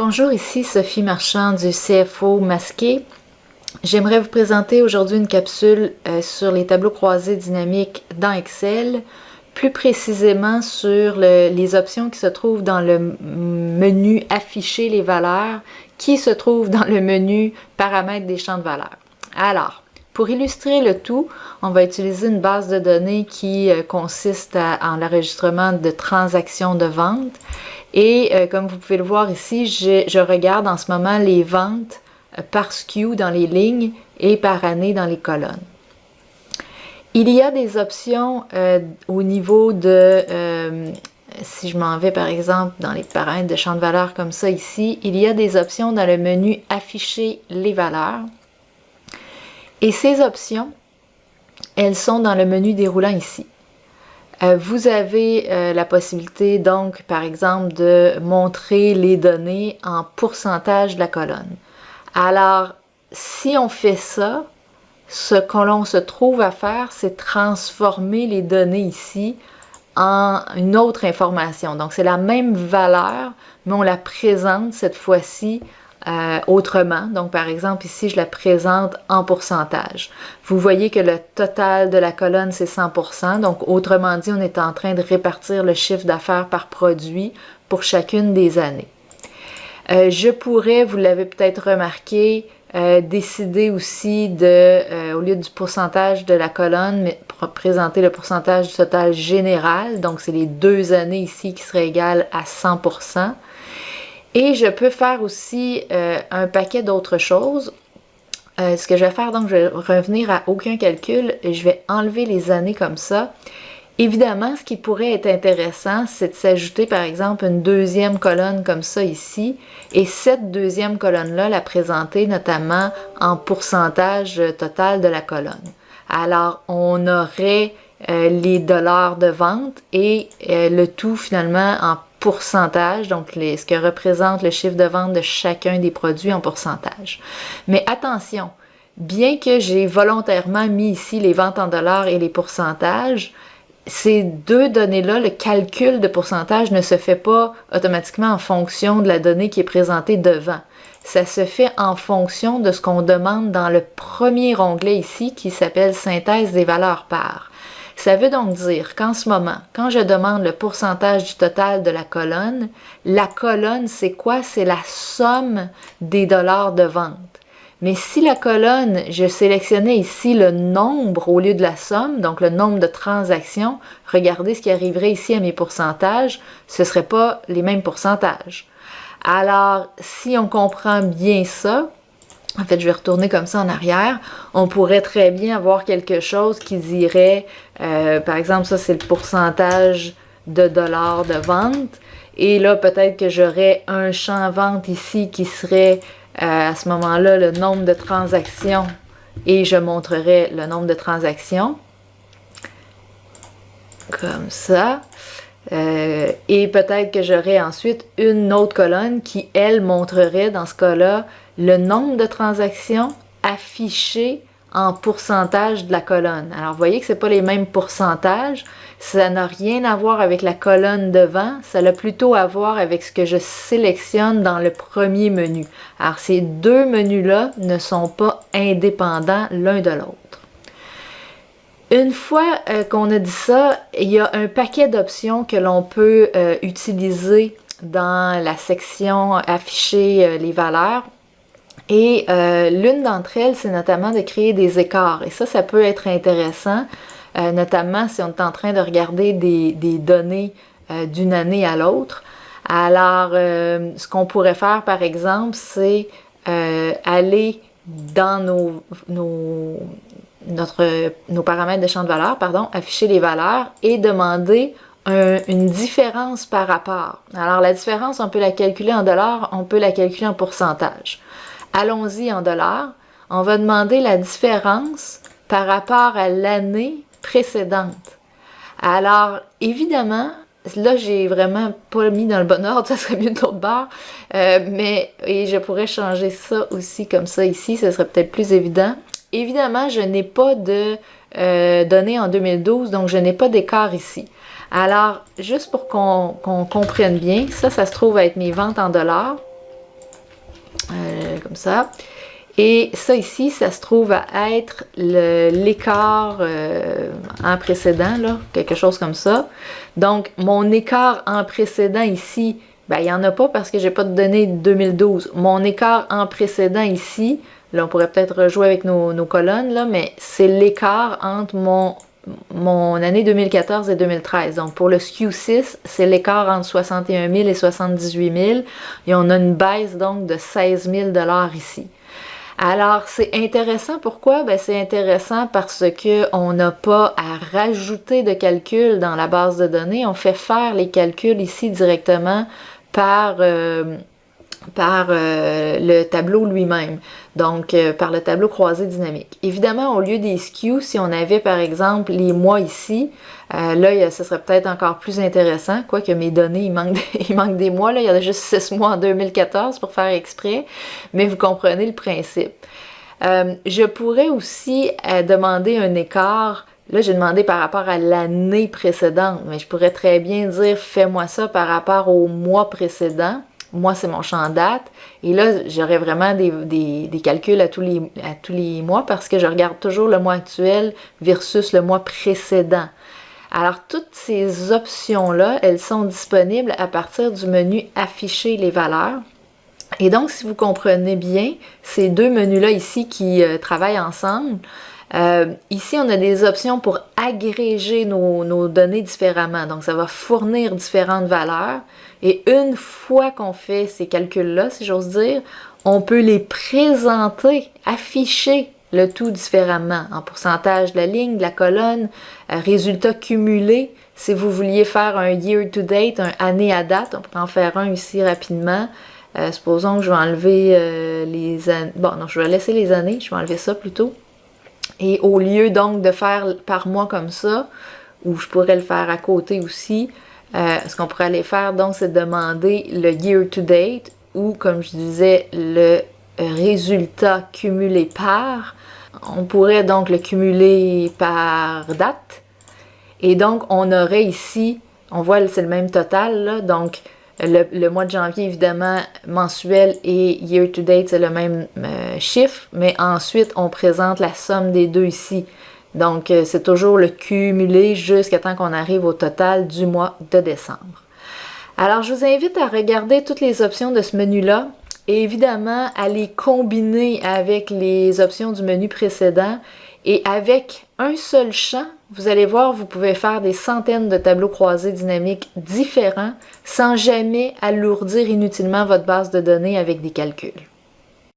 Bonjour, ici Sophie Marchand du CFO Masqué. J'aimerais vous présenter aujourd'hui une capsule sur les tableaux croisés dynamiques dans Excel, plus précisément sur les options qui se trouvent dans le menu Afficher les valeurs, qui se trouve dans le menu Paramètres des champs de valeurs. Alors, pour illustrer le tout, on va utiliser une base de données qui consiste en l'enregistrement de transactions de vente. Et comme vous pouvez le voir ici, je regarde en ce moment les ventes par SKU dans les lignes et par année dans les colonnes. Il y a des options au niveau de, si je m'en vais par exemple dans les paramètres de champ de valeur comme ça ici, il y a des options dans le menu Afficher les valeurs. Et ces options, elles sont dans le menu déroulant ici. Vous avez la possibilité donc, par exemple, de montrer les données en pourcentage de la colonne. Alors, si on fait ça, ce que l'on se trouve à faire, c'est transformer les données ici en une autre information. Donc, c'est la même valeur, mais on la présente cette fois-ci autrement. Donc, par exemple, ici, je la présente en pourcentage. Vous voyez que le total de la colonne, c'est 100%. Donc, autrement dit, on est en train de répartir le chiffre d'affaires par produit pour chacune des années. Je pourrais, vous l'avez peut-être remarqué, décider aussi de, au lieu du pourcentage de la colonne, mais présenter le pourcentage du total général. Donc, c'est les 2 années ici qui seraient égales à 100%. Et je peux faire aussi un paquet d'autres choses. Ce que je vais faire, donc, je vais revenir à aucun calcul et je vais enlever les années comme ça. Évidemment, ce qui pourrait être intéressant, c'est de s'ajouter, par exemple, une deuxième colonne comme ça ici. Et cette deuxième colonne-là, la présenter notamment en pourcentage total de la colonne. Alors, on aurait les dollars de vente et le tout finalement en pourcentage, donc ce que représente le chiffre de vente de chacun des produits en pourcentage. Mais attention, bien que j'ai volontairement mis ici les ventes en dollars et les pourcentages, ces deux données-là, le calcul de pourcentage ne se fait pas automatiquement en fonction de la donnée qui est présentée devant. Ça se fait en fonction de ce qu'on demande dans le premier onglet ici qui s'appelle Synthèse des valeurs par. Ça veut donc dire qu'en ce moment, quand je demande le pourcentage du total de la colonne, c'est quoi? C'est la somme des dollars de vente. Mais si la colonne, je sélectionnais ici le nombre au lieu de la somme, donc le nombre de transactions, regardez ce qui arriverait ici à mes pourcentages, ce ne serait pas les mêmes pourcentages. Alors, si on comprend bien ça, en fait, je vais retourner comme ça en arrière. On pourrait très bien avoir quelque chose qui dirait, par exemple, ça c'est le pourcentage de dollars de vente. Et là, peut-être que j'aurais un champ vente ici qui serait à ce moment-là le nombre de transactions et je montrerai le nombre de transactions. Comme ça. Et peut-être que j'aurais ensuite une autre colonne qui, elle, montrerait dans ce cas-là le nombre de transactions affichées en pourcentage de la colonne. Alors, vous voyez que ce n'est pas les mêmes pourcentages. Ça n'a rien à voir avec la colonne devant. Ça a plutôt à voir avec ce que je sélectionne dans le premier menu. Alors, ces deux menus-là ne sont pas indépendants l'un de l'autre. Une fois qu'on a dit ça, il y a un paquet d'options que l'on peut utiliser dans la section Afficher les valeurs. Et l'une d'entre elles, c'est notamment de créer des écarts. Et ça peut être intéressant, notamment si on est en train de regarder des données d'une année à l'autre. Alors, ce qu'on pourrait faire, par exemple, c'est aller dans nos paramètres de champ de valeur, afficher les valeurs et demander une différence par rapport. Alors, la différence, on peut la calculer en dollars, on peut la calculer en pourcentage. Allons-y en dollars. On va demander la différence par rapport à l'année précédente. Alors, évidemment, là, j'ai vraiment pas mis dans le bon ordre, ça serait mieux de l'autre bord, et je pourrais changer ça aussi comme ça ici, ce serait peut-être plus évident. Évidemment, je n'ai pas de données en 2012, donc je n'ai pas d'écart ici. Alors, juste pour qu'on comprenne bien, ça se trouve à être mes ventes en dollars. comme ça. Et ça ici, ça se trouve à être l'écart en précédent, là, quelque chose comme ça. Donc, mon écart en précédent ici, ben, il n'y en a pas parce que j'ai pas de données de 2012. Mon écart en précédent ici, là, on pourrait peut-être rejouer avec nos colonnes, là, mais c'est l'écart entre mon année 2014 et 2013. Donc, pour le SKU6, c'est l'écart entre 61 000 et 78 000. Et on a une baisse, donc, de 16 000 $ ici. Alors, c'est intéressant. Pourquoi? Ben, c'est intéressant parce qu'on n'a pas à rajouter de calculs dans la base de données. On fait faire les calculs ici directement par le tableau lui-même, donc par le tableau croisé dynamique. Évidemment, au lieu des SKU, si on avait par exemple les mois ici, là, ce serait peut-être encore plus intéressant, quoique mes données, il manque des mois, là, il y en a juste 6 mois en 2014 pour faire exprès, mais vous comprenez le principe. Je pourrais aussi demander un écart. Là, j'ai demandé par rapport à l'année précédente, mais je pourrais très bien dire, fais-moi ça par rapport au mois précédent. Moi, c'est mon champ date. Et là, j'aurais vraiment des calculs à tous les mois parce que je regarde toujours le mois actuel versus le mois précédent. Alors, toutes ces options-là, elles sont disponibles à partir du menu « Afficher les valeurs ». Et donc, si vous comprenez bien, ces deux menus-là ici qui travaillent ensemble, ici, on a des options pour agréger nos données différemment. Donc, ça va fournir différentes valeurs. Et une fois qu'on fait ces calculs-là, si j'ose dire, on peut les présenter, afficher le tout différemment, en pourcentage de la ligne, de la colonne, résultat cumulé. Si vous vouliez faire un year to date, un année à date, on pourrait en faire un ici rapidement. Supposons que je vais enlever les années. Bon, non, je vais laisser les années, je vais enlever ça plutôt. Et au lieu donc de faire par mois comme ça, ou je pourrais le faire à côté aussi, ce qu'on pourrait aller faire donc, c'est demander le year to date ou, comme je disais, le résultat cumulé par. On pourrait donc le cumuler par date. Et donc, on aurait ici, on voit c'est le même total, là, donc le mois de janvier, évidemment, mensuel et year to date, c'est le même chiffre, mais ensuite, on présente la somme des deux ici. Donc, c'est toujours le cumulé jusqu'à temps qu'on arrive au total du mois de décembre. Alors, je vous invite à regarder toutes les options de ce menu-là et évidemment à les combiner avec les options du menu précédent. Et avec un seul champ, vous allez voir, vous pouvez faire des centaines de tableaux croisés dynamiques différents sans jamais alourdir inutilement votre base de données avec des calculs.